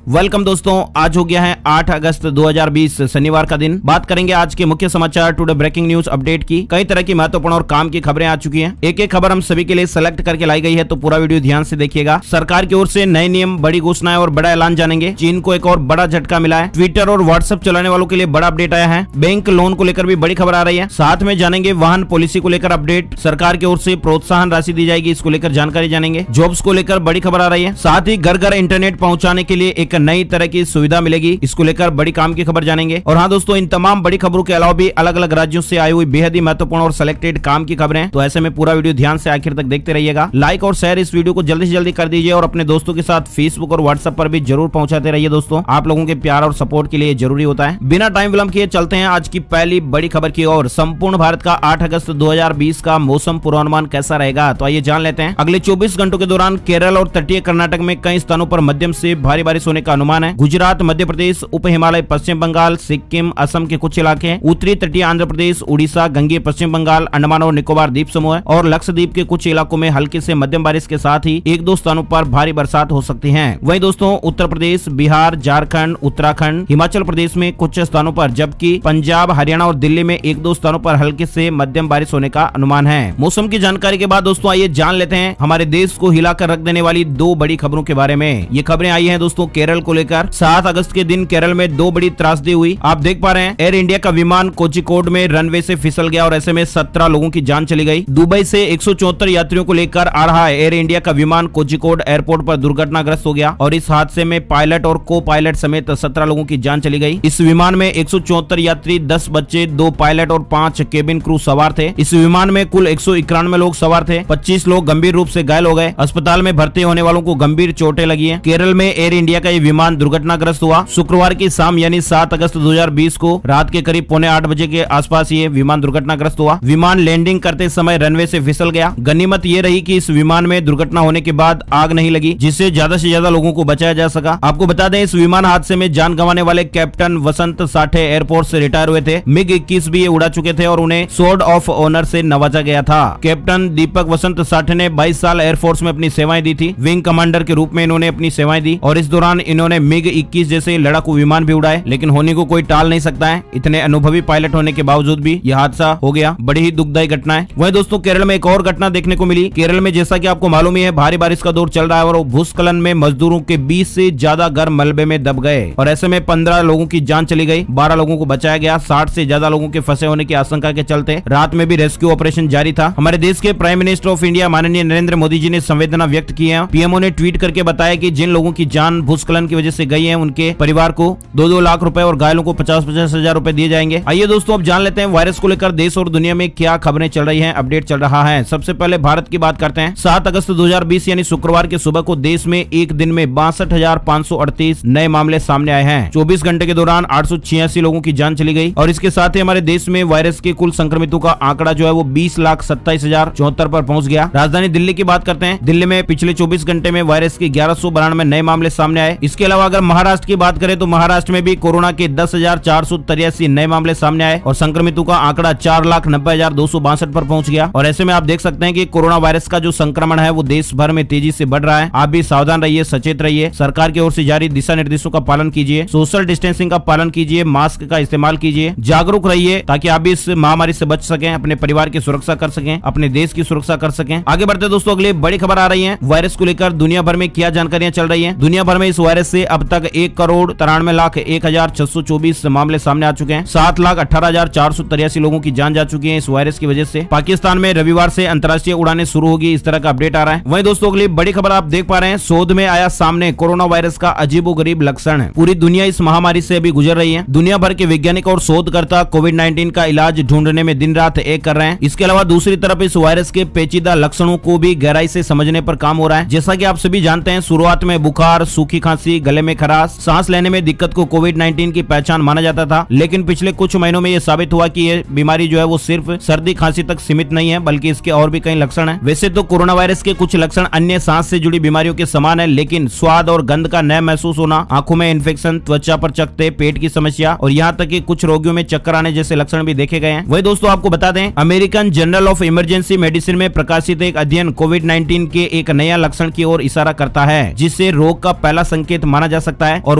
Welcome दोस्तों, आज हो गया है 8 अगस्त 2020 शनिवार का दिन। बात करेंगे आज के मुख्य समाचार टुडे ब्रेकिंग न्यूज अपडेट की। कई तरह की महत्वपूर्ण और काम की खबरें आ चुकी हैं। एक एक खबर हम सभी के लिए सेलेक्ट करके लाई गई है, तो पूरा वीडियो ध्यान से देखिएगा। सरकार की ओर से नए नियम, बड़ी घोषणाएं और बड़ा ऐलान जानेंगे। चीन को एक और बड़ा झटका मिला है। ट्विटर और व्हाट्सएप चलाने वालों के लिए बड़ा अपडेट आया है। बैंक लोन को लेकर भी बड़ी खबर आ रही है। साथ में जानेंगे वाहन पॉलिसी को लेकर अपडेट, सरकार की ओर से प्रोत्साहन राशि दी जाएगी, इसको लेकर जानकारी जानेंगे। जॉब्स को लेकर बड़ी खबर आ रही है। साथ ही घर घर इंटरनेट पहुंचाने के लिए एक नई तरह की सुविधा मिलेगी, इसको लेकर बड़ी काम की खबर जानेंगे। और हाँ दोस्तों, इन तमाम बड़ी खबरों के अलावा भी अलग अलग राज्यों से आई हुई बेहद ही महत्वपूर्ण और सिलेक्टेड काम की खबरें। तो ऐसे में पूरा वीडियो ध्यान से आखिर तक देखते रहिएगा। लाइक और शेयर इस वीडियो को जल्दी से जल्दी कर दीजिए और अपने दोस्तों के साथ फेसबुक और व्हाट्सएप पर भी जरूर पहुंचाते रहिए। दोस्तों, आप लोगों के प्यार और सपोर्ट के लिए जरूरी होता है। बिना टाइम विलंब किए चलते हैं आज की पहली बड़ी खबर की ओर। संपूर्ण भारत का 8 अगस्त 2020 का मौसम पूर्वानुमान कैसा रहेगा, तो आइए जान लेते हैं। अगले 24 घंटों के दौरान केरल और तटीय कर्नाटक में कई स्थानों पर मध्यम से भारी बारिश होने का अनुमान है। गुजरात, मध्य प्रदेश, उप हिमालय, पश्चिम बंगाल, सिक्किम, असम के कुछ इलाके, उत्तरी तटीय आंध्र प्रदेश, उड़ीसा, गंगेय पश्चिम बंगाल, अंडमान और निकोबार द्वीप समूह और लक्षद्वीप के कुछ इलाकों में हल्की से मध्यम बारिश के साथ ही एक दो स्थानों पर भारी बरसात हो सकती है। वहीं दोस्तों, उत्तर प्रदेश, बिहार, झारखंड, उत्तराखंड, हिमाचल प्रदेश में कुछ स्थानों पर, जबकि पंजाब, हरियाणा और दिल्ली में एक दो स्थानों पर हल्की से मध्यम बारिश होने का अनुमान है। मौसम की जानकारी के बाद दोस्तों आइए जान लेते हैं हमारे देश को हिलाकर रख देने वाली दो बड़ी खबरों के बारे में। ये खबरें आई हैं दोस्तों केरल को लेकर। 7 अगस्त के दिन केरल में दो बड़ी त्रासदी हुई। आप देख पा रहे हैं, एयर इंडिया का विमान कोझिकोड में रनवे से फिसल गया और ऐसे में 17 लोगों की जान चली गई। दुबई से 174 यात्रियों को लेकर आ रहा एयर इंडिया का विमान कोझिकोड एयरपोर्ट पर दुर्घटनाग्रस्त हो गया और इस हादसे में पायलट और को पायलट समेत 17 लोगों की जान चली गई। इस विमान में 174 यात्री, 10 बच्चे, 2 पायलट और 5 केबिन क्रू सवार थे। इस विमान में कुल 191 लोग सवार थे। 25 लोग गंभीर रूप से घायल हो गए। अस्पताल में भर्ती होने वालों को गंभीर चोटें लगी है। केरल में एयर इंडिया का ये विमान दुर्घटनाग्रस्त हुआ। शुक्रवार की शाम यानी 7 अगस्त 2020 को रात के करीब 7:45 बजे के आसपास ये विमान दुर्घटनाग्रस्त हुआ। विमान लैंडिंग करते समय रनवे से फिसल गया। गनीमत ये रही कि इस विमान में दुर्घटना होने के बाद आग नहीं लगी, जिससे ज्यादा से ज्यादा लोगों को बचाया जा सका। आपको बता दें, इस विमान हादसे में जान गंवाने वाले कैप्टन वसंत साठे एयरपोर्ट से रिटायर हुए थे। मिग 21 भी ये उड़ा चुके थे और उन्हें स्वॉर्ड ऑफ ऑनर से नवाजा गया था। कैप्टन दीपक वसंत साठे ने 22 साल एयरफोर्स में अपनी सेवाएं दी थी। विंग कमांडर के रूप में इन्होंने अपनी सेवाएं दी और इस दौरान इन्होंने मिग 21 जैसे लड़ाकू विमान भी उड़ाए, लेकिन होने को कोई टाल नहीं सकता है। इतने अनुभवी पायलट होने के बावजूद भी यह हादसा हो गया। बड़ी ही दुखदायी घटना है। वहीं दोस्तों, केरल में एक और घटना देखने को मिली। केरल में जैसा कि आपको मालूम ही है, भारी बारिश का दौर चल रहा है और भूस्खलन में मजदूरों के 20 से ज्यादा घर मलबे में दब गए और ऐसे में 15 लोगों की जान चली गई, 12 लोगों को बचाया गया। 60 से ज्यादा लोगों के फंसे होने की आशंका के चलते रात में भी रेस्क्यू ऑपरेशन जारी था। हमारे देश के प्राइम मिनिस्टर ऑफ इंडिया माननीय नरेंद्र मोदी जी ने संवेदना व्यक्त की है। पीएमओ ने ट्वीट करके बताया कि जिन लोगों की जान भूस्खलन की वजह से गई है, उनके परिवार को 2-2 लाख रुपए और घायलों को 50-50 हजार रुपए दिए जाएंगे। आइए दोस्तों, अब जान लेते हैं वायरस को लेकर देश और दुनिया में क्या खबरें चल रही हैं, अपडेट चल रहा है। सबसे पहले भारत की बात करते हैं। 7 अगस्त 2020 यानी शुक्रवार की सुबह को देश में एक दिन में 62,538 नए मामले सामने आए हैं। 24 घंटे के दौरान 886 लोगों की जान चली गई और इसके साथ ही हमारे देश में वायरस के कुल संक्रमितों का आंकड़ा जो है वो 20,27,074 पर पहुंच गया। राजधानी दिल्ली की बात करते हैं। दिल्ली में पिछले 24 घंटे में वायरस के 1192 नए मामले सामने आए। इसके अलावा अगर महाराष्ट्र की बात करें तो महाराष्ट्र में भी कोरोना के 10,483 नए मामले सामने आए और संक्रमितों का आंकड़ा 4,90,262 पर पहुंच गया। और ऐसे में आप देख सकते हैं कि कोरोना वायरस का जो संक्रमण है वो देश भर में तेजी से बढ़ रहा है। आप भी सावधान रहिए, सचेत रहिए। सरकार की ओर से जारी दिशा निर्देशों का पालन कीजिए, सोशल डिस्टेंसिंग का पालन कीजिए, मास्क का इस्तेमाल कीजिए, जागरूक रहिए ताकि आप भी इस महामारी से बच सकें, अपने परिवार की सुरक्षा कर सकें, अपने देश की सुरक्षा कर सकें। आगे बढ़ते दोस्तों, अगले बड़ी खबर आ रही है। वायरस को लेकर दुनिया भर में क्या जानकारियां चल रही है। दुनिया भर में इस वायरस से अब तक 1,93,01,624 मामले सामने आ चुके हैं। 7,18,483 लोगों की जान जा चुकी है इस वायरस की वजह से। पाकिस्तान में रविवार से अंतर्राष्ट्रीय उड़ानें शुरू होगी, इस तरह का अपडेट आ रहा है। वहीं दोस्तों, अगली बड़ी खबर आप देख पा रहे हैं। शोध में आया सामने कोरोना वायरस का अजीबोगरीब लक्षण। पूरी दुनिया इस महामारी से अभी गुजर रही है। दुनिया भर के वैज्ञानिक और शोधकर्ता कोविड-19 का इलाज ढूंढने में दिन रात एक कर रहे हैं। इसके अलावा दूसरी तरफ इस वायरस के पेचीदा लक्षणों को भी गहराई से समझने पर काम हो रहा है। जैसा कि आप सभी जानते हैं, शुरुआत में बुखार, सूखी खांसी, गले में खराश, सांस लेने में दिक्कत को कोविड-19 की पहचान माना जाता था, लेकिन पिछले कुछ महीनों में यह साबित हुआ कि यह बीमारी जो है वो सिर्फ सर्दी खांसी तक सीमित नहीं है, बल्कि इसके और भी कई लक्षण हैं। वैसे तो कोरोना वायरस के कुछ लक्षण अन्य सांस से जुड़ी बीमारियों के समान है, लेकिन स्वाद और गंध का न महसूस होना, आंखों में इन्फेक्शन, त्वचा पर चकत्ते, पेट की समस्या और यहाँ तक कि कुछ रोगियों में चक्कर आने जैसे लक्षण भी देखे गए हैं। वही दोस्तों, आपको बता दें, American journal of emergency medicine में प्रकाशित एक अध्ययन कोविड-19 के एक नया लक्षण की ओर इशारा करता है, जिससे रोग का पहला संकेत संकेत माना जा सकता है और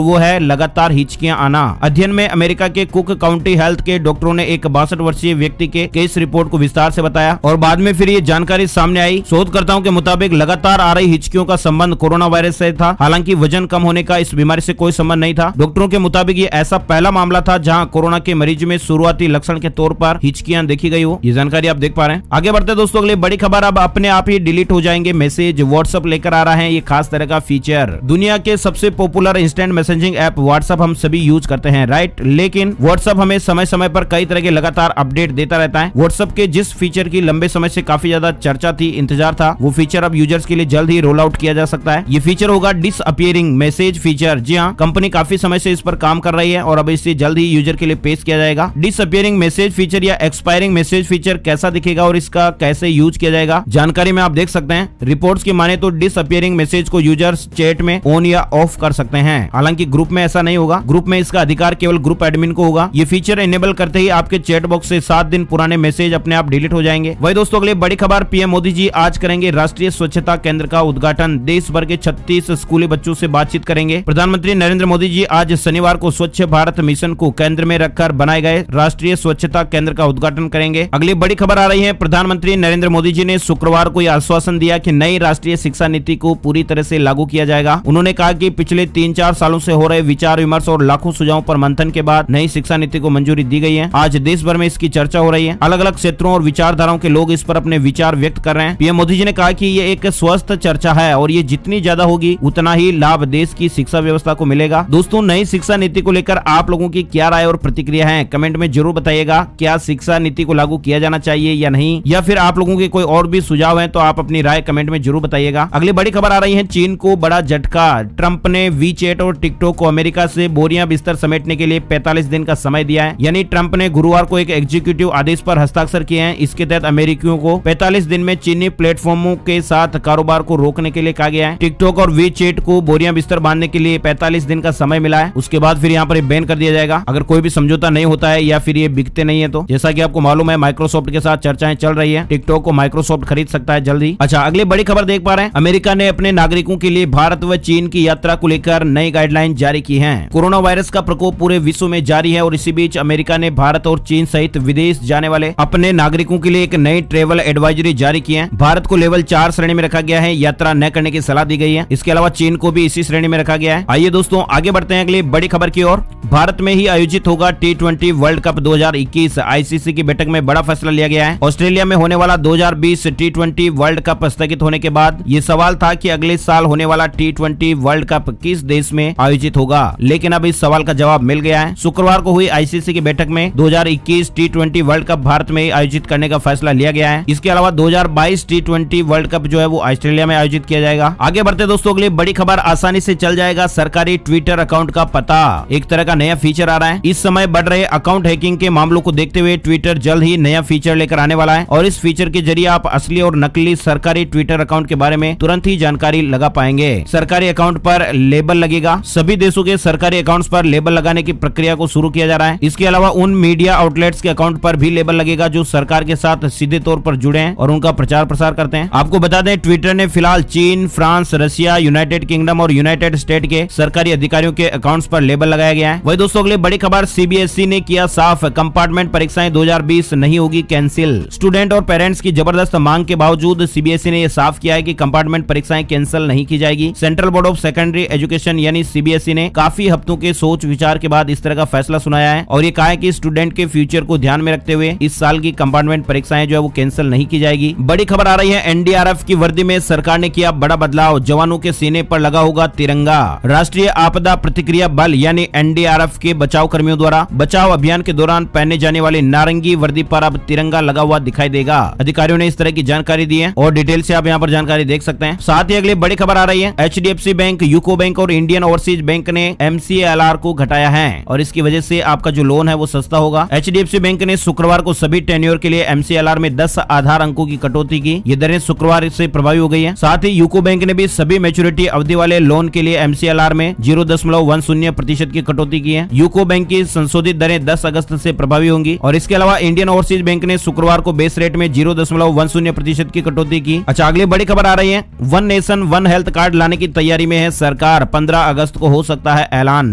वो है लगातार हिचकियां आना। अध्ययन में अमेरिका के कुक काउंटी हेल्थ के डॉक्टरों ने एक 62 वर्षीय व्यक्ति के केस रिपोर्ट को विस्तार से बताया और बाद में फिर ये जानकारी सामने आई। शोधकर्ताओं के मुताबिक लगातार आ रही हिचकियों का संबंध कोरोना वायरस से था। हालांकि वजन कम होने का इस बीमारी से कोई संबंध नहीं था। डॉक्टरों के मुताबिक ये ऐसा पहला मामला था जहां कोरोना के मरीज में शुरुआती लक्षण के तौर पर हिचकियां देखी गई हो। ये जानकारी आप देख पा रहे हैं। आगे बढ़ते दोस्तों, अगली बड़ी खबर, अब अपने आप ही डिलीट हो जाएंगे मैसेज। व्हाट्सएप लेकर आ रहा है ये खास तरह का फीचर। दुनिया के सबसे popular instant messaging app WhatsApp हम सभी यूज करते हैं, राइट। लेकिन व्हाट्सएप हमें समय समय पर कई तरह के लगातार अपडेट देता रहता है। व्हाट्सएप के जिस फीचर की लंबे समय से काफी ज्यादा चर्चा थी, इंतजार था, वो फीचर अब यूजर्स के लिए जल्द ही रोल आउट किया जा सकता है। ये फीचर होगा डिसअपियरिंग मैसेज फीचर। जी हाँ, कंपनी काफी समय से इस पर काम कर रही है और अब इसे जल्द ही यूजर के लिए पेश किया जाएगा। डिसअपियरिंग मैसेज फीचर या एक्सपायरिंग मैसेज फीचर कैसा दिखेगा और इसका कैसे यूज किया जाएगा, जानकारी में आप देख सकते हैं। रिपोर्ट्स की माने तो डिसअपियरिंग मैसेज को यूजर्स चैट में ऑन या ऑफ कर सकते हैं। हालांकि ग्रुप में ऐसा नहीं होगा। ग्रुप में इसका अधिकार केवल ग्रुप एडमिन को होगा। ये फीचर इनेबल करते ही आपके चैट बॉक्स से 7 दिन पुराने मैसेज अपने आप डिलीट हो जाएंगे। वही दोस्तों, अगले बड़ी खबर, पीएम मोदी जी आज करेंगे राष्ट्रीय स्वच्छता केंद्र का उद्घाटन। देश भर के 36 स्कूली बच्चों से बातचीत करेंगे। प्रधानमंत्री नरेंद्र मोदी जी आज शनिवार को स्वच्छ भारत मिशन को केंद्र में रखकर बनाए गए राष्ट्रीय स्वच्छता केंद्र का उद्घाटन करेंगे। अगली बड़ी खबर आ रही है, प्रधानमंत्री नरेंद्र मोदी जी ने शुक्रवार को यह आश्वासन दिया कि नई राष्ट्रीय शिक्षा नीति को पूरी तरह से लागू किया जाएगा। उन्होंने कहा कि पिछले 3-4 सालों से हो रहे विचार विमर्श और लाखों सुझावों पर मंथन के बाद नई शिक्षा नीति को मंजूरी दी गई है। आज देश भर में इसकी चर्चा हो रही है। अलग अलग क्षेत्रों और विचारधाराओं के लोग इस पर अपने विचार व्यक्त कर रहे हैं। पीएम मोदी जी ने कहा कि ये एक स्वस्थ चर्चा है और ये जितनी ज्यादा होगी उतना ही लाभ देश की शिक्षा व्यवस्था को मिलेगा। दोस्तों, नई शिक्षा नीति को लेकर आप लोगों की क्या राय और प्रतिक्रिया है, कमेंट में जरूर बताइएगा। क्या शिक्षा नीति को लागू किया जाना चाहिए या नहीं, या फिर आप लोगों के कोई और भी सुझाव हैं तो आप अपनी राय कमेंट में जरूर बताइएगा। अगली बड़ी खबर आ रही है, चीन को बड़ा झटका। ट्रंप ने वीचैट और टिकटॉक को अमेरिका से बोरियां बिस्तर समेटने के लिए 45 दिन का समय दिया है। यानी ट्रंप ने गुरुवार को एक एग्जीक्यूटिव आदेश पर हस्ताक्षर किए हैं। इसके तहत अमेरिकियों को 45 दिन में चीनी प्लेटफॉर्मों के साथ कारोबार को रोकने के लिए कहा गया है। टिकटॉक और वीचैट को बोरियां बिस्तर बांधने के लिए 45 दिन का समय मिला है। उसके बाद फिर यहाँ पर बैन कर दिया जाएगा अगर कोई भी समझौता नहीं होता है या फिर ये बिकते नहीं है तो। जैसा कि आपको मालूम है, माइक्रोसॉफ्ट के साथ चर्चाएं चल रही है। टिकटॉक को माइक्रोसॉफ्ट खरीद सकता है जल्दी। अच्छा, अगली बड़ी खबर देख पा रहे हैं, अमेरिका ने अपने नागरिकों के लिए भारत व चीन की यात्रा को लेकर नई गाइडलाइन जारी की है। कोरोना वायरस का प्रकोप पूरे विश्व में जारी है और इसी बीच अमेरिका ने भारत और चीन सहित विदेश जाने वाले अपने नागरिकों के लिए एक नई ट्रेवल एडवाइजरी जारी की है। भारत को लेवल 4 श्रेणी में रखा गया है, यात्रा न करने की सलाह दी गई है। इसके अलावा चीन को भी इसी श्रेणी में रखा गया है। आइए दोस्तों, आगे बढ़ते हैं अगली बड़ी खबर की ओर। भारत में ही आयोजित होगा T20 वर्ल्ड कप 2021। आईसीसी की बैठक में बड़ा फैसला लिया गया है। ऑस्ट्रेलिया में होने वाला 2020 T20 वर्ल्ड कप स्थगित होने के बाद ये सवाल था कि अगले साल होने वाला T20 वर्ल्ड कप किस देश में आयोजित होगा, लेकिन अब इस सवाल का जवाब मिल गया है। शुक्रवार को हुई आईसीसी की बैठक में 2021 T20 वर्ल्ड कप भारत में आयोजित करने का फैसला लिया गया है। इसके अलावा 2022 T20 वर्ल्ड कप जो है वो ऑस्ट्रेलिया में आयोजित किया जाएगा। आगे बढ़ते दोस्तों, अगली बड़ी खबर, आसानी से चल जाएगा सरकारी ट्विटर अकाउंट का पता। एक तरह का नया फीचर आ रहा है। इस समय बढ़ रहे अकाउंट हैकिंग के मामलों को देखते हुए ट्विटर जल्द ही नया फीचर लेकर आने वाला है और इस फीचर के जरिए आप असली और नकली सरकारी ट्विटर अकाउंट के बारे में तुरंत ही जानकारी लगा पाएंगे। सरकारी अकाउंट पर लेबल लगेगा। सभी देशों के सरकारी अकाउंट्स पर लेबल लगाने की प्रक्रिया को शुरू किया जा रहा है। इसके अलावा उन मीडिया आउटलेट्स के अकाउंट पर भी लेबल लगेगा जो सरकार के साथ सीधे तौर पर जुड़े हैं और उनका प्रचार प्रसार करते हैं। आपको बता दें, ट्विटर ने फिलहाल चीन, फ्रांस, रशिया, यूनाइटेड किंगडम और यूनाइटेड स्टेट के सरकारी अधिकारियों के अकाउंट्स पर लेबल लगाया गया है। वही दोस्तों, अगली बड़ी खबर, सीबीएसई ने किया साफ, कंपार्टमेंट परीक्षाएं 2020 नहीं होगी कैंसिल। स्टूडेंट और पेरेंट्स की जबरदस्त मांग के बावजूद सीबीएसई ने यह साफ किया है कि कंपार्टमेंट परीक्षाएं कैंसिल नहीं की जाएगी। Central board of secondary education यानी सीबीएसई ने काफी हफ्तों के सोच विचार के बाद इस तरह का फैसला सुनाया है और ये कहा है कि स्टूडेंट के फ्यूचर को ध्यान में रखते हुए इस साल की कंपार्टमेंट परीक्षाएं जो है वो कैंसिल नहीं की जाएगी। बड़ी खबर आ रही है, एनडीआरएफ की वर्दी में सरकार ने किया बड़ा बदलाव, जवानों के सीने पर लगा होगा तिरंगा। राष्ट्रीय आपदा प्रतिक्रिया बल यानी एनडीआरएफ के बचाव कर्मियों द्वारा बचाव अभियान के दौरान पहने जाने वाली नारंगी वर्दी पर अब तिरंगा लगा हुआ दिखाई देगा। अधिकारियों ने इस तरह की जानकारी दी है और डिटेल से आप यहाँ पर जानकारी देख सकते हैं। साथ ही अगली बड़ी खबर आ रही है, एचडीएफसी बैंक, यूको बैंक और इंडियन ओवरसीज बैंक ने एमसीएलआर को घटाया है और इसकी वजह से आपका जो लोन है वो सस्ता होगा। एचडीएफसी बैंक ने शुक्रवार को सभी टेन्योर के लिए एमसीएलआर में 10 आधार अंकों की कटौती की। ये दरें शुक्रवार से प्रभावी हो गई है। साथ ही यूको बैंक ने भी सभी मैच्योरिटी अवधि वाले लोन के लिए एमसीएलआर में 0.10% की कटौती की है। यूको बैंक की संशोधित दरें 10 अगस्त से प्रभावी होंगी और इसके अलावा इंडियन ओवरसीज बैंक ने शुक्रवार को बेस रेट में 0.10% की कटौती की। अच्छा, अगली बड़ी खबर आ रही है, one nation one health card लाने की तैयारी में है सरकार। सरकार 15 अगस्त को हो सकता है ऐलान।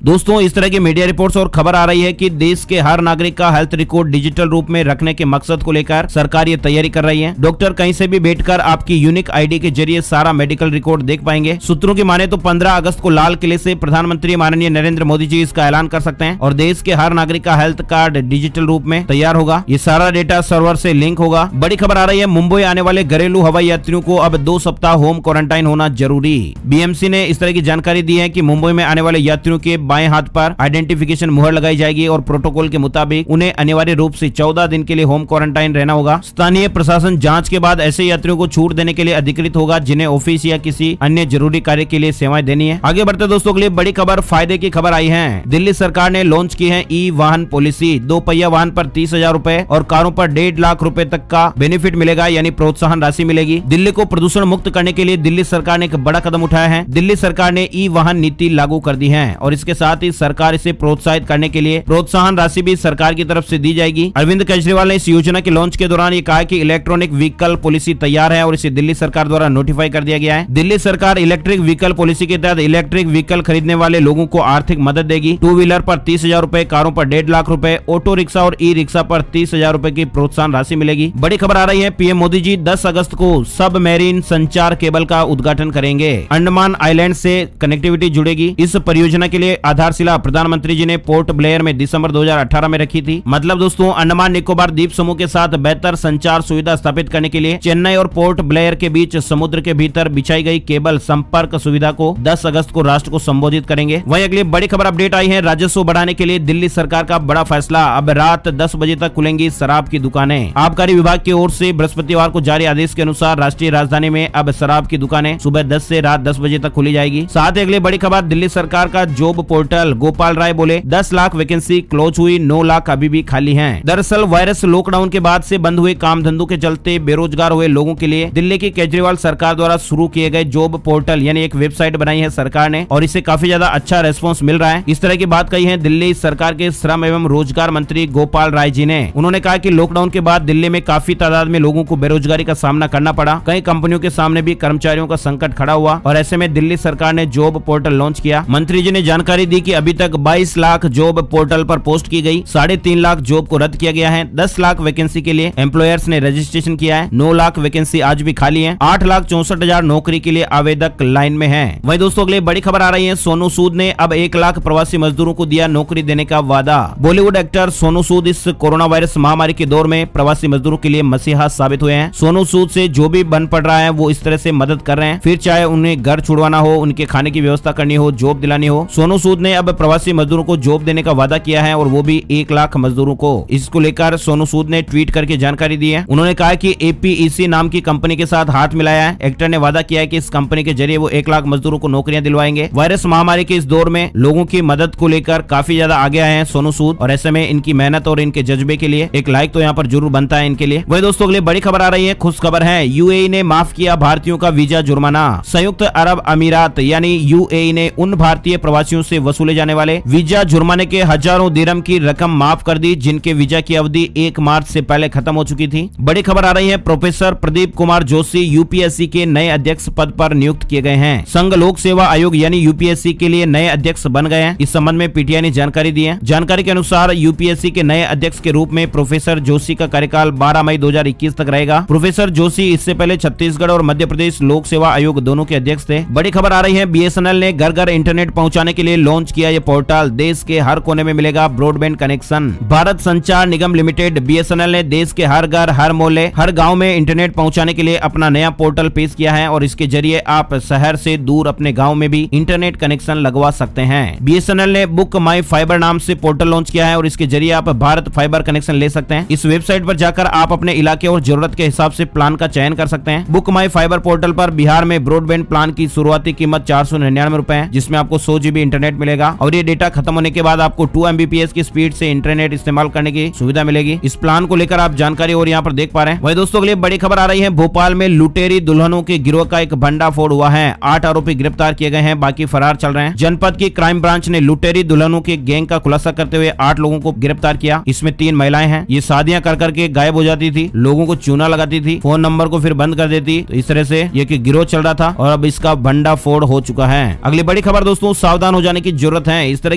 दोस्तों, इस तरह की मीडिया रिपोर्ट्स और खबर आ रही है कि देश के हर नागरिक का हेल्थ रिकॉर्ड डिजिटल रूप में रखने के मकसद को लेकर सरकार ये तैयारी कर रही है। डॉक्टर कहीं से भी बैठकर आपकी यूनिक आईडी के जरिए सारा मेडिकल रिकॉर्ड देख पाएंगे। सूत्रों की माने तो 15 अगस्त को लाल किले से प्रधानमंत्री माननीय नरेंद्र मोदी जी इसका ऐलान कर सकते हैं और देश के हर नागरिक का हेल्थ कार्ड डिजिटल रूप में तैयार होगा। ये सारा डेटा सर्वर से लिंक होगा। बड़ी खबर आ रही है, मुंबई आने वाले घरेलू हवाई यात्रियों को अब 2 सप्ताह होम क्वारंटाइन होना जरूरी। बीएमसी ने इस तरह की जानकारी दी है कि मुंबई में आने वाले यात्रियों के बाएं हाथ पर आइडेंटिफिकेशन मुहर लगाई जाएगी और प्रोटोकॉल के मुताबिक उन्हें अनिवार्य रूप से 14 दिन के लिए होम क्वारंटाइन रहना होगा। स्थानीय प्रशासन जांच के बाद ऐसे यात्रियों को छूट देने के लिए अधिकृत होगा जिन्हें ऑफिस या किसी अन्य जरूरी कार्य के लिए सेवाएं देनी है। आगे बढ़ते दोस्तों के लिए बड़ी खबर, फायदे की खबर आई है। दिल्ली सरकार ने लॉन्च की है ई वाहन पॉलिसी। 2 पहिया वाहन पर 30,000 रूपए और कारों पर 1.5 लाख रूपए तक का बेनिफिट मिलेगा, यानी प्रोत्साहन राशि मिलेगी। दिल्ली को प्रदूषण मुक्त करने के लिए दिल्ली सरकार ने एक बड़ा कदम उठाया है। दिल्ली सरकार ने ई वाहन नीति लागू कर दी है और इसके साथ ही सरकार इसे प्रोत्साहित करने के लिए प्रोत्साहन राशि भी सरकार की तरफ से दी जाएगी। अरविंद केजरीवाल ने इस योजना के लॉन्च के दौरान ये कहा कि इलेक्ट्रॉनिक व्हीकल पॉलिसी तैयार है और इसे दिल्ली सरकार द्वारा नोटिफाई कर दिया गया है। दिल्ली सरकार इलेक्ट्रिक व्हीकल पॉलिसी के तहत इलेक्ट्रिक व्हीकल खरीदने वाले लोगों को आर्थिक मदद देगी। 2 व्हीलर पर 30,000 रूपए, कारों पर 1.5 लाख रूपए, ऑटो रिक्शा और ई रिक्शा पर 30,000 रूपए की प्रोत्साहन राशि मिलेगी। बड़ी खबर आ रही है, पीएम मोदी जी 10 अगस्त को सब मैरीन संचार केबल का उद्घाटन करेंगे। अंडमान आइलैंड से कनेक्टिविटी जुड़ेगी। इस परियोजना के लिए आधारशिला प्रधानमंत्री जी ने पोर्ट ब्लेयर में दिसंबर 2018 में रखी थी। मतलब दोस्तों, अंडमान निकोबार द्वीप समूह के साथ बेहतर संचार सुविधा स्थापित करने के लिए चेन्नई और पोर्ट ब्लेयर के बीच समुद्र के भीतर बिछाई गई केबल संपर्क सुविधा को 10 अगस्त को राष्ट्र को संबोधित करेंगे। वहीं अगली बड़ी खबर अपडेट आई है, राजस्व बढ़ाने के लिए दिल्ली सरकार का बड़ा फैसला। अब रात 10 बजे तक खुलेंगी शराब की दुकानें। आबकारी विभाग की ओर से बृहस्पतिवार को जारी आदेश के अनुसार राष्ट्रीय राजधानी में अब शराब की दुकानें सुबह 10 से रात 10 बजे तक खुली जाएगी। साथ ही अगली बड़ी खबर, दिल्ली सरकार का जॉब पोर्टल। गोपाल राय बोले 10 लाख वैकेंसी क्लोज हुई, 9 लाख अभी भी खाली हैं। दरअसल वायरस लॉकडाउन के बाद से बंद हुए काम धंधों के चलते बेरोजगार हुए लोगों के लिए दिल्ली की केजरीवाल सरकार द्वारा शुरू किए गए जॉब पोर्टल यानी एक वेबसाइट बनाई है सरकार ने और इसे काफी ज्यादा अच्छा रेस्पॉन्स मिल रहा है। इस तरह की बात कही है दिल्ली सरकार के श्रम एवं रोजगार मंत्री गोपाल राय जी ने। उन्होंने कहा कि लॉकडाउन के बाद दिल्ली में काफी तादाद में लोगों को बेरोजगारी का सामना करना पड़ा। कई कंपनियों के सामने भी कर्मचारियों का संकट खड़ा हुआ और ऐसे में दिल्ली सरकार ने जॉब पोर्टल लॉन्च किया। मंत्री जी ने जानकारी दी कि अभी तक 22 लाख जॉब पोर्टल पर पोस्ट की गई, 3.5 लाख जॉब को रद्द किया गया है, 10 लाख वैकेंसी के लिए एम्प्लॉयर्स ने रजिस्ट्रेशन किया है, 9 लाख वैकेंसी आज भी खाली है, 8,64,000 नौकरी के लिए आवेदक लाइन में है। वहीं दोस्तों अगले बड़ी खबर आ रही है, सोनू सूद ने अब 1 लाख प्रवासी मजदूरों को दिया नौकरी देने का वादा। बॉलीवुड एक्टर सोनू सूद इस कोरोना वायरस महामारी के दौर में प्रवासी मजदूरों के लिए मसीहा साबित हुए हैं। सोनू सूद से जो भी बन पड़ रहा है वो इस तरह से मदद कर रहे हैं, फिर चाहे उन्हें घर छुड़वाना हो, उनके खाने की व्यवस्था करनी हो, जॉब दिलानी हो। सोनू सूद ने अब प्रवासी मजदूरों को जॉब देने का वादा किया है और वो भी 1 लाख मजदूरों को। इसको लेकर सोनू सूद ने ट्वीट करके जानकारी दी है। उन्होंने कहा कि APEC नाम की कंपनी के साथ हाथ मिलाया है। एक्टर ने वादा किया है कि इस कंपनी के जरिए वो 1 लाख मजदूरों को नौकरियां दिलवाएंगे। वायरस महामारी के इस दौर में लोगों की मदद को लेकर काफी ज्यादा आगे आए हैं सोनू सूद और ऐसे में इनकी मेहनत और इनके जज्बे के लिए एक लाइक तो यहाँ पर जरूर बनता है इनके लिए। वही दोस्तों अगले बड़ी खबर आ रही है, खुश खबर है, UAE ने माफ किया भारतीयों का वीजा जुर्माना। संयुक्त अरब अमीरात यानी UAE ने उन भारतीय प्रवासियों से वसूले जाने वाले वीजा जुर्माने के हजारों दिरहम की रकम माफ कर दी जिनके वीजा की अवधि 1 मार्च से पहले खत्म हो चुकी थी। बड़ी खबर आ रही है, प्रोफेसर प्रदीप कुमार जोशी UPSC के नए अध्यक्ष पद पर नियुक्त किए गए हैं। संघ लोक सेवा आयोग यानी UPSC के लिए नए अध्यक्ष बन गए हैं। इस संबंध में PTI ने जानकारी दी है। जानकारी के अनुसार UPSC के नए अध्यक्ष के रूप में प्रोफेसर जोशी का कार्यकाल 12 मई 2021 तक रहेगा। प्रोफेसर जोशी इससे पहले छत्तीसगढ़ और मध्य प्रदेश लोक सेवा आयोग दोनों के अध्यक्ष थे। बड़ी खबर आ रही है, BSNL ने घर घर इंटरनेट पहुंचाने के लिए लॉन्च किया ये पोर्टल। देश के हर कोने में मिलेगा ब्रॉडबैंड कनेक्शन। भारत संचार निगम लिमिटेड BSNL ने देश के हर घर, हर मोहल्ले, हर गाँव में इंटरनेट पहुँचाने के लिए अपना नया पोर्टल पेश किया है और इसके जरिए आप शहर से दूर अपने गाँव में भी इंटरनेट कनेक्शन लगवा सकते हैं। BSNL ने बुक माई फाइबर नाम से पोर्टल लॉन्च किया है और इसके जरिए आप भारत फाइबर कनेक्शन ले सकते हैं। इस वेबसाइट पर जाकर आप अपने इलाके और जरूरत के हिसाब से प्लान का चयन कर सकते हैं। बुक माई फाइबर पोर्टल पर बिहार में ब्रॉडबैंड प्लान की शुरुआती कीमत 499 रुपए है, जिसमें आपको 100 GB इंटरनेट मिलेगा और ये डेटा खत्म होने के बाद आपको 2 Mbps की स्पीड से इंटरनेट इस्तेमाल करने की सुविधा मिलेगी। इस प्लान को लेकर आप जानकारी और यहाँ पर देख पा रहे हैं। वही दोस्तों अगली बड़ी खबर आ रही है, भोपाल में लुटेरी दुल्हनों के गिरोह का एक भंडाफोड़ हुआ है। 8 आरोपी गिरफ्तार किए गए हैं, बाकी फरार चल रहे हैं। जनपद की क्राइम ब्रांच ने लुटेरी दुल्हनों के गैंग का खुलासा करते हुए 8 लोगों को गिरफ्तार किया। इसमें 3 महिलाएं हैं। ये शादियां कर करके गायब हो जाती थी, लोगों को चूना लगाती थी, फोन नंबर को फिर बंद कर देती। तो इस तरह से ये गिरोह चल रहा था और अब इसका भंडाफोड़ हो चुका चुका है। अगली बड़ी खबर दोस्तों, सावधान हो जाने की जरूरत है। इस तरह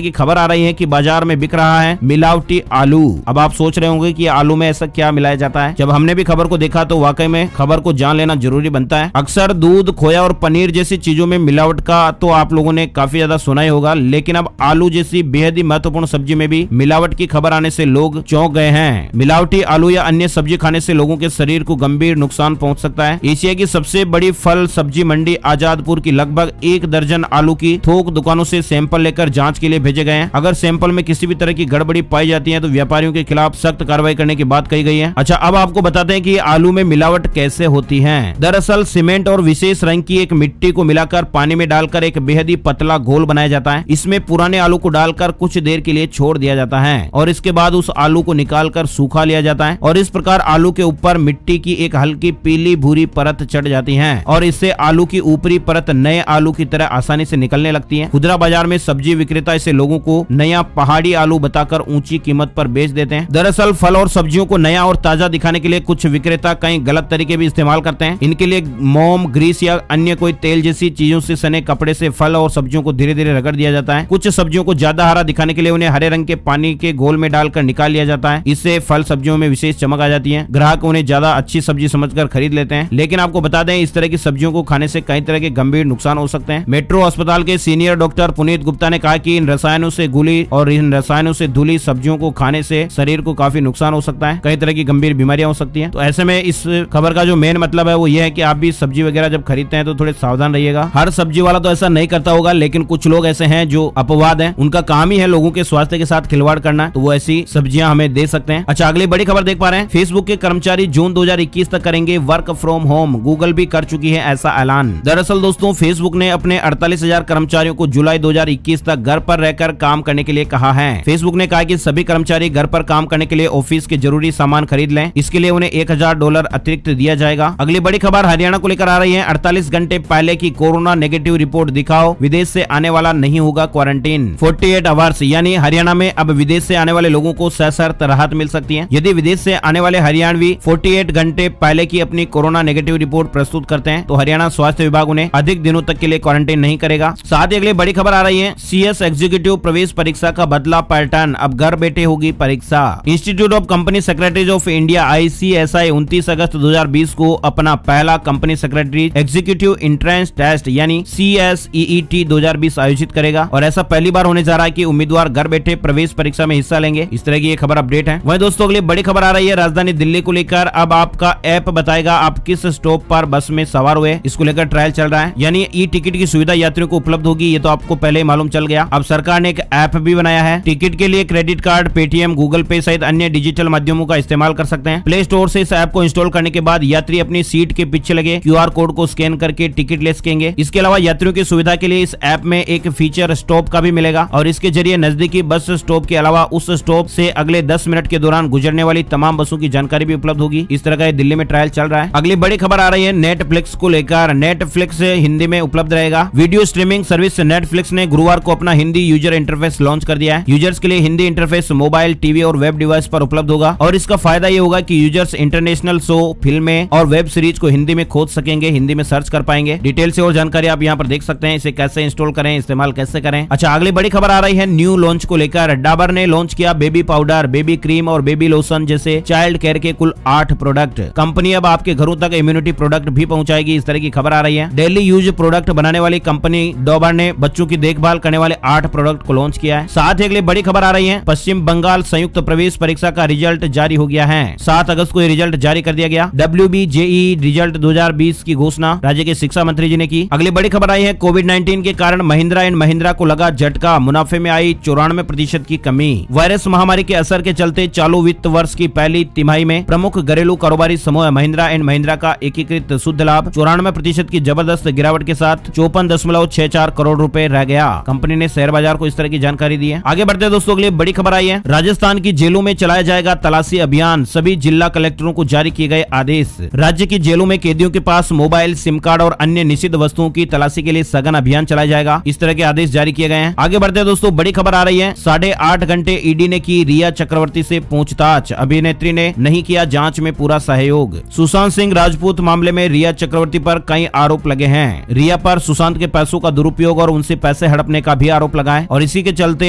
की खबर आ रही है कि बाजार में बिक रहा है मिलावटी आलू। अब आप सोच रहे होंगे कि आलू में ऐसा क्या मिलाया जाता है। जब हमने भी खबर को देखा तो वाकई में खबर को जान लेना जरूरी बनता है। अक्सर दूध, खोया और पनीर जैसी चीजों में मिलावट का तो आप लोगों ने काफी ज्यादा सुना ही होगा, लेकिन अब आलू जैसी बेहद ही महत्वपूर्ण सब्जी में भी मिलावट की खबर आने से लोग चौंक गए हैं। मिलावटी आलू या अन्य सब्जी खाने से लोगों के शरीर को गंभीर नुकसान पहुंच सकता है। एशिया की सबसे बड़ी फल सब्जी मंडी आजादपुर की लगभग 1 दर्जन आलू की थोक दुकानों से सैंपल लेकर जांच के लिए भेजे गए हैं। अगर सैंपल में किसी भी तरह की गड़बड़ी पाई जाती है तो व्यापारियों के खिलाफ सख्त कार्रवाई करने की बात कही गई है। अच्छा, अब आपको बताते हैं कि आलू में मिलावट कैसे होती है। दरअसल सीमेंट और विशेष रंग की एक मिट्टी को मिलाकर पानी में डालकर एक बेहद ही पतला घोल बनाया जाता है। इसमें पुराने आलू को डालकर कुछ देर के लिए छोड़ दिया जाता है और इसके बाद उस आलू को निकालकर सूखा लिया जाता है और इस प्रकार आलू के ऊपर मिट्टी की एक हल्की पीली भूरी परत चढ़ जाती है और इससे आलू की ऊपरी परत नए आलू की तरह आसानी से निकलने लगती है। खुदरा बाजार में सब्जी विक्रेता इसे लोगों को नया पहाड़ी आलू बताकर ऊंची कीमत पर बेच देते हैं। दरअसल फल और सब्जियों को नया और ताजा दिखाने के लिए कुछ विक्रेता कई गलत तरीके भी इस्तेमाल करते हैं। इनके लिए मोम, ग्रीस या अन्य कोई तेल जैसी चीजों से सने कपड़े से फल और सब्जियों को धीरे धीरे रगड़ दिया जाता है। कुछ सब्जियों को ज्यादा हरा दिखाने के लिए उन्हें हरे रंग के पानी के घोल में डालकर निकाल लिया जाता है। इससे फल सब्जियों में विशेष चमक आ जाती है। ग्राहक उन्हें ज्यादा अच्छी सब्जी समझकर खरीद लेते हैं, लेकिन आपको बता दें इस तरह की सब्जियों को खाने से कई तरह के गंभीर नुकसान हो सकते हैं। मेट्रो अस्पताल के सीनियर डॉक्टर पुनीत गुप्ता ने कहा कि इन रसायनों से घुली और इन रसायनों से धुली सब्जियों को खाने से शरीर को काफी नुकसान हो सकता है। कई तरह की गंभीर बीमारियां हो सकती हैं। तो ऐसे में इस खबर का जो मेन मतलब है वो ये है कि आप भी सब्जी वगैरह जब खरीदते हैं तो थोड़े सावधान रहिएगा। हर सब्जी वाला तो ऐसा नहीं करता होगा, लेकिन कुछ लोग ऐसे हैं जो अपवाद हैं, उनका काम ही है लोगों के स्वास्थ्य के साथ खिलवाड़ करना, तो वो ऐसी सब्जियां हमें दे सकते हैं। अच्छा, अगली बड़ी खबर देख पा रहे हैं, फेसबुक के कर्मचारी जून 2021 तक करेंगे वर्क फ्रॉम होम। गूगल भी कर चुकी है ऐसा ऐलान। दरअसल दोस्तों, फेसबुक ने अपने 48,000 कर्मचारियों को जुलाई 2021 तक घर पर रहकर काम करने के लिए कहा है। फेसबुक ने कहा कि सभी कर्मचारी घर पर काम करने के लिए ऑफिस के जरूरी सामान खरीद लें। इसके लिए उन्हें $1,000 अतिरिक्त दिया जाएगा। अगली बड़ी खबर हरियाणा को लेकर आ रही है। 48 घंटे पहले की कोरोना नेगेटिव रिपोर्ट दिखाओ, विदेश से आने वाला नहीं होगा क्वारंटीन। 48 आवर्स यानी हरियाणा में अब विदेश से आने वाले लोगों को सशर्त राहत मिल सकती है। यदि विदेश से आने वाले हरियाणवी 48 घंटे पहले की अपनी कोरोना नेगेटिव रिपोर्ट प्रस्तुत करते हैं तो हरियाणा स्वास्थ्य विभाग उन्हें अधिक दिनों तक के लिए क्वारंटीन नहीं करेगा। साथ ही अगली बड़ी खबर आ रही है, CS एग्जीक्यूटिव प्रवेश परीक्षा का बदला पैटर्न, अब घर बैठे होगी परीक्षा। Institute of company secretaries of India ICSI 29 अगस्त 2020 को अपना पहला company secretary executive entrance test यानी CSEET 2020 आयोजित करेगा और ऐसा पहली बार होने जा रहा है कि उम्मीदवार घर बैठे प्रवेश परीक्षा में हिस्सा लेंगे। इस तरह की ये खबर अपडेट है। वहीं दोस्तों अगली बड़ी खबर आ रही है राजधानी दिल्ली को लेकर। अब आपका ऐप बताएगा आप किस स्टॉप पर बस में सवार हुए। इसको लेकर ट्रायल चल रहा है, यानी ई टिकट की सुविधा यात्रियों को उपलब्ध होगी। ये तो आपको पहले ही मालूम चल गया। अब सरकार ने एक ऐप भी बनाया है। टिकट के लिए क्रेडिट कार्ड, पेटीएम, गूगल पे सहित अन्य डिजिटल माध्यमों का इस्तेमाल कर सकते हैं। प्ले स्टोर से इस ऐप को इंस्टॉल करने के बाद यात्री अपनी सीट के पीछे लगे QR कोड को स्कैन करके टिकट ले सकेंगे। इसके अलावा यात्रियों की सुविधा के लिए इस ऐप में एक फीचर स्टॉप का भी मिलेगा और इसके जरिए नजदीकी बस स्टॉप के अलावा उस स्टॉप से अगले 10 मिनट के दौरान गुजरने वाली तमाम बसों की जानकारी भी उपलब्ध होगी। इस तरह का दिल्ली में ट्रायल चल रहा है। अगली बड़ी खबर आ रही है नेटफ्लिक्स को लेकर। नेटफ्लिक्स हिंदी में उपलब्ध रहेगा। वीडियो स्ट्रीमिंग सर्विस नेटफ्लिक्स ने गुरुवार को अपना हिंदी यूजर इंटरफेस लॉन्च कर दिया है। यूजर्स के लिए हिंदी इंटरफेस मोबाइल, टीवी और वेब डिवाइस पर उपलब्ध होगा और इसका फायदा ये होगा कि यूजर्स इंटरनेशनल शो, फिल्में और वेब सीरीज को हिंदी में खोज सकेंगे, हिंदी में सर्च कर पाएंगे। डिटेल से और जानकारी आप यहाँ पर देख सकते हैं। इसे कैसे इंस्टॉल करें, इस्तेमाल कैसे करें। अच्छा, अगली बड़ी खबर आ रही है न्यू लॉन्च को लेकर। डाबर ने लॉन्च किया बेबी पाउडर, बेबी क्रीम और बेबी लोशन जैसे चाइल्ड केयर के कुल 8 प्रोडक्ट। कंपनी अब आपके घरों तक इम्यूनिटी प्रोडक्ट भी पहुंचाएगी। इस तरह की खबर आ रही है। डेली यूज प्रोडक्ट बनाने वाली कंपनी डाबर ने बच्चों की देखभाल करने वाले 8 प्रोडक्ट को लॉन्च किया है। साथ ही अगली बड़ी खबर आ रही है, पश्चिम बंगाल संयुक्त प्रवेश परीक्षा का रिजल्ट जारी हो गया है। 7 अगस्त को ये रिजल्ट जारी कर दिया गया। WBJEE रिजल्ट 2020 की घोषणा राज्य के शिक्षा मंत्री जी ने की। अगली बड़ी खबर आई है, कोविड-19 के कारण महिंद्रा एंड महिंद्रा को लगा झटका, मुनाफे में आई 94% की कमी। वायरस महामारी के असर के चलते चालू वित्त वर्ष की पहली तिमाही में प्रमुख घरेलू कारोबारी समूह महिंद्रा एंड महिंद्रा का एकीकृत शुद्ध लाभ 94% की जबरदस्त गिरावट के साथ 54.64 करोड़ रुपए रह गया। कंपनी ने शेयर बाजार को इस तरह की जानकारी दी है। आगे बढ़ते हैं दोस्तों, अगली बड़ी खबर आई है, राजस्थान की जेलों में चलाया जाएगा तलाशी अभियान, सभी जिला कलेक्टरों को जारी किए गए आदेश। राज्य की जेलों में कैदियों के पास मोबाइल, सिम कार्ड और अन्य निषिद्ध वस्तुओं की तलाशी के लिए सघन अभियान चलाया जाएगा। इस तरह के आदेश जारी किए गए हैं। आगे बढ़ते हैं दोस्तों, बड़ी खबर आ रही है, 8.5 घंटे ईडी ने की रिया चक्रवर्ती से पूछताछ, अभिनेत्री ने नहीं किया जांच में पूरा सहयोग। सुशांत सिंह राजपूत मामले में रिया चक्रवर्ती पर कई आरोप लगे हैं। रिया पर सुशांत के पैसों का दुरुपयोग और उनसे पैसे हड़पने का भी आरोप लगा है और इसी के चलते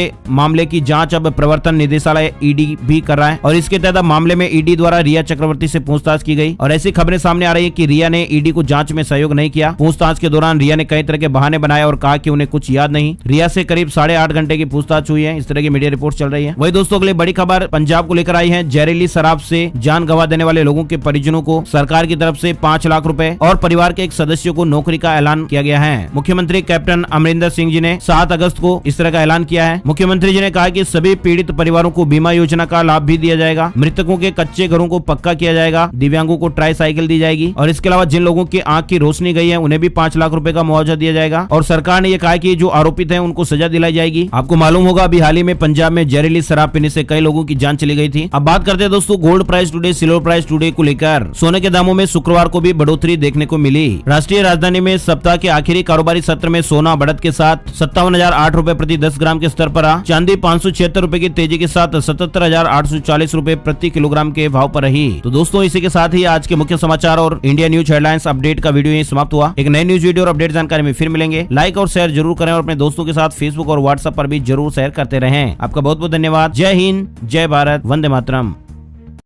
मामले की जांच अब प्रवर्तन निदेशालय ईडी भी कर रहा है और इसके तहत मामले में ईडी द्वारा रिया चक्रवर्ती से पूछताछ की गई और ऐसी खबरें सामने आ रही है कि रिया ने ईडी को जांच में सहयोग नहीं किया। पूछताछ के दौरान रिया ने कई तरह के बहाने बनाए और कहा कि उन्हें कुछ याद नहीं। रिया से करीब 8.5 घंटे की पूछताछ हुई है, इस तरह की मीडिया रिपोर्ट चल रही है। वही दोस्तों अगली बड़ी खबर पंजाब को लेकर आई है। जहरीली शराब से जान गंवा देने वाले लोगों के परिजनों को सरकार की तरफ से 5 लाख रुपए और परिवार के एक सदस्य को नौकरी का ऐलान किया गया है। मुख्यमंत्री कैप्टन अमरिंदर सिंह जी ने 7 अगस्त को इस तरह का ऐलान किया है। मुख्यमंत्री जी ने कहा कि सभी पीड़ित परिवारों को बीमा योजना का लाभ भी दिया जाएगा, मृतकों के कच्चे घरों को पक्का किया जाएगा, दिव्यांगों को ट्राई साइकिल दी जाएगी और इसके अलावा जिन लोगों की आंख की रोशनी गई है उन्हें भी 5 लाख रुपए का मुआवजा दिया जाएगा और सरकार ने यह कहा कि जो आरोपित हैं उनको सजा दिलाई जाएगी। आपको मालूम होगा अभी हाल ही में पंजाब में जहरीली शराब पीने से कई लोगों की जान चली गई थी। अब बात करते हैं दोस्तों gold price today, silver price today को लेकर। सोने के दामों में शुक्रवार को भी बढ़ोतरी देखने को मिली। राष्ट्रीय राजधानी में सप्ताह के आखिरी कारोबारी सत्र में सोना बढ़त के साथ 57,008 रुपए प्रति 10 ग्राम के स्तर पर रहा। चांदी 576 रुपए की तेजी के साथ 77,840 रुपए प्रति किलोग्राम के भाव पर रही। तो दोस्तों इसी के साथ ही आज के मुख्य समाचार और इंडिया न्यूज हेडलाइंस अपडेट का वीडियो यहीं समाप्त हुआ। एक नए न्यूज वीडियो और अपडेट जानकारी में फिर मिलेंगे। लाइक और शेयर जरूर करें और अपने दोस्तों के साथ फेसबुक और व्हाट्सएप पर भी जरूर शेयर करते रहें। आपका बहुत बहुत धन्यवाद। जय हिंद, जय भारत, वंदे मातरम।